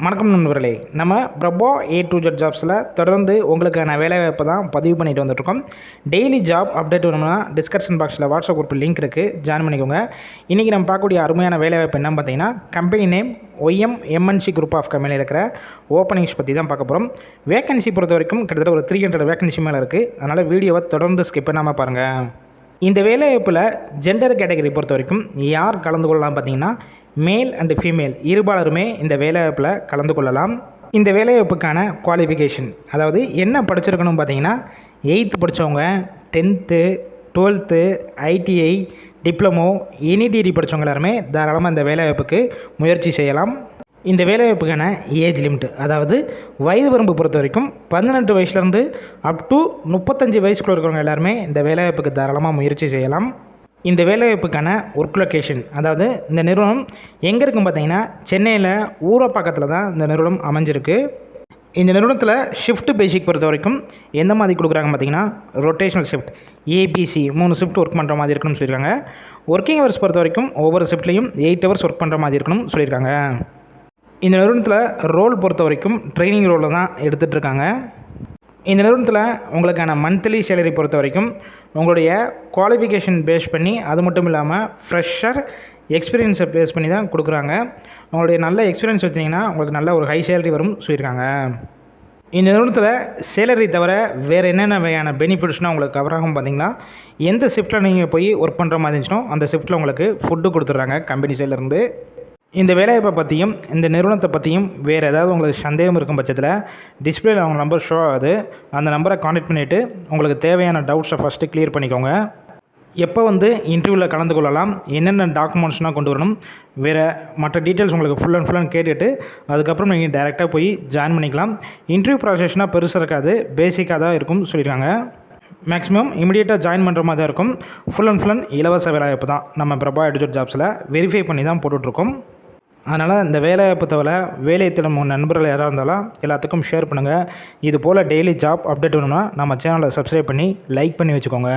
வணக்கம் நண்பர்களே, நம்ம பிரபோ A to Z ஜாப்ஸில் தொடர்ந்து உங்களுக்கான வேலைவாய்ப்பை தான் பதிவு பண்ணிட்டு வந்துட்டுருக்கோம். டெய்லி ஜாப் அப்டேட் வேணும்னா டிஸ்கிரிப்ஷன் பாக்ஸில் வாட்ஸ்அப் குரூப் லிங்க் இருக்குது, ஜாயின் பண்ணிக்கோங்க. இன்றைக்கி நம்ம பார்க்கக்கூடிய அருமையான வேலைவாய்ப்பு என்னன்னு பார்த்தீங்கன்னா, company name MNC group of கம்பெனியில் இருக்கிற ஓப்பனிங்ஸ் பற்றி தான் பார்க்க போகிறோம். வேகன்சி பொறுத்த வரைக்கும் கிட்டத்தட்ட ஒரு 300 வேகன்சி மேலே இருக்குது. அதனால் வீடியோவை தொடர்ந்து ஸ்கிப் பண்ணாமல் பாருங்கள். இந்த வேலைவாய்ப்பில் ஜெண்டர் கேட்டகரி பொறுத்த வரைக்கும் யார் கலந்து கொள்ளலாம் பார்த்தீங்கன்னா, மேல் அண்டு ஃபீமேல் இருபாலருமே இந்த வேலைவாய்ப்பில் கலந்து கொள்ளலாம். இந்த வேலைவாய்ப்புக்கான குவாலிஃபிகேஷன், அதாவது என்ன படிச்சிருக்கணும் பார்த்தீங்கன்னா, 8th படித்தவங்க, 10th, 12th, ITI, diploma, any degree படித்தவங்க எல்லாருமே தாராளமாக இந்த வேலைவாய்ப்புக்கு முயற்சி செய்யலாம். இந்த வேலைவாய்ப்புக்கான ஏஜ் லிமிட், அதாவது வயது வரம்பு பொறுத்த வரைக்கும் 18 வயசுலேருந்து அப் டு 35 வயசுக்குள்ள இருக்கிறவங்க எல்லாருமே இந்த வேலைவாய்ப்புக்கு தாராளமாக முயற்சி செய்யலாம். இந்த வேலைவாய்ப்புக்கான ஒர்க் லொக்கேஷன், அதாவது இந்த நிறுவனம் எங்கே இருக்குன்னு பார்த்தீங்கன்னா, சென்னையில் ஊரப்பாக்கத்தில் தான் இந்த நிறுவனம் அமைஞ்சிருக்கு. இந்த நிறுவனத்தில் ஷிஃப்ட் பேசிக் பொறுத்த வரைக்கும் எந்த மாதிரி கொடுக்குறாங்க பார்த்தீங்கன்னா, rotational shift ABC 3 shift work பண்ணுற மாதிரி இருக்கணும்னு சொல்லியிருக்காங்க. ஒர்க்கிங் ஹவர்ஸ் பொறுத்த வரைக்கும் ஒவ்வொரு ஷிஃப்ட்லேயும் 8 ஹவர்ஸ் ஒர்க் பண்ணுற மாதிரி இருக்கணும்னு சொல்லியிருக்காங்க. இந்த நிறுவனத்தில் ரோல் பொறுத்த வரைக்கும் ட்ரைனிங் ரோலில் தான் எடுத்துகிட்ருக்காங்க. இந்த நிறுவனத்தில் உங்களுக்கான மந்த்லி சேலரி பொறுத்த வரைக்கும் உங்களுடைய குவாலிஃபிகேஷன் பேஸ் பண்ணி, அது மட்டும் இல்லாமல் ஃப்ரெஷர் எக்ஸ்பீரியன்ஸை பேஸ் பண்ணி தான் கொடுக்குறாங்க. உங்களுடைய நல்ல எக்ஸ்பீரியன்ஸ் வச்சிங்கன்னா உங்களுக்கு நல்ல ஒரு ஹை சேலரி வரும் சொல்லியிருக்காங்க. இந்த நிறுவனத்தில் சேலரி தவிர வேறு என்னென்ன வகையான பெனிஃபிட்ஸ்னால் உங்களுக்கு கவர் ஆகும் பார்த்தீங்கன்னா, எந்த ஷிஃப்ட்டில் நீங்கள் போய் ஒர்க் பண்ணுற மாதிரி இருந்துச்சுனோ அந்த ஷிஃப்ட்டில் உங்களுக்கு ஃபுட்டு கொடுத்துட்றாங்க கம்பெனி சைட்லேருந்து. இந்த வேலைவாய்ப்பை பற்றியும் இந்த நிறுவனத்தை பற்றியும் வேறு ஏதாவது உங்களுக்கு சந்தேகம் இருக்கும் பட்சத்தில் டிஸ்பிளேயில் அவங்க நம்பர் ஷோ ஆகுது. அந்த நம்பரை கான்டாக்ட் பண்ணிவிட்டு உங்களுக்கு தேவையான டவுட்ஸை ஃபஸ்ட்டு கிளியர் பண்ணிக்கோங்க. எப்போ இன்டர்வியூவில் கலந்து கொள்ளலாம், என்னென்ன டாக்குமெண்ட்ஸ்னால் கொண்டு வரணும், வேறு மற்ற டீட்டெயில்ஸ் உங்களுக்கு ஃபுல் அண்ட் கேட்டுட்டு அதுக்கப்புறம் நீங்கள் டைரெக்டாக போய் ஜாயின் பண்ணிக்கலாம். இன்டர்வியூ ப்ராசஸ்னால் பெருசாக இருக்காது, பேசிக்காக தான் இருக்கும்னு சொல்லியிருக்காங்க. மேக்ஸிமம் இமீடியட்டாக ஜாயின் பண்ணுற மாதிரி தான் இருக்கும். ஃபுல் அண்ட் இலவச வேலைவாய்ப்பு தான் நம்ம பிரபா A to Z ஜாப்ஸில் வெரிஃபை பண்ணி தான் போட்டுட்ருக்கோம். அதனால் இந்த வேலைவாய்ப்பு தவிர வேலை தேடும் உங்கள் நண்பர்கள் யாராக இருந்தாலும் எல்லாத்துக்கும் ஷேர் பண்ணுங்கள். இது போல் டெய்லி ஜாப் அப்டேட் வேணும்னா நம்ம சேனலை சப்ஸ்கிரைப் பண்ணி லைக் பண்ணி வச்சுக்கோங்க.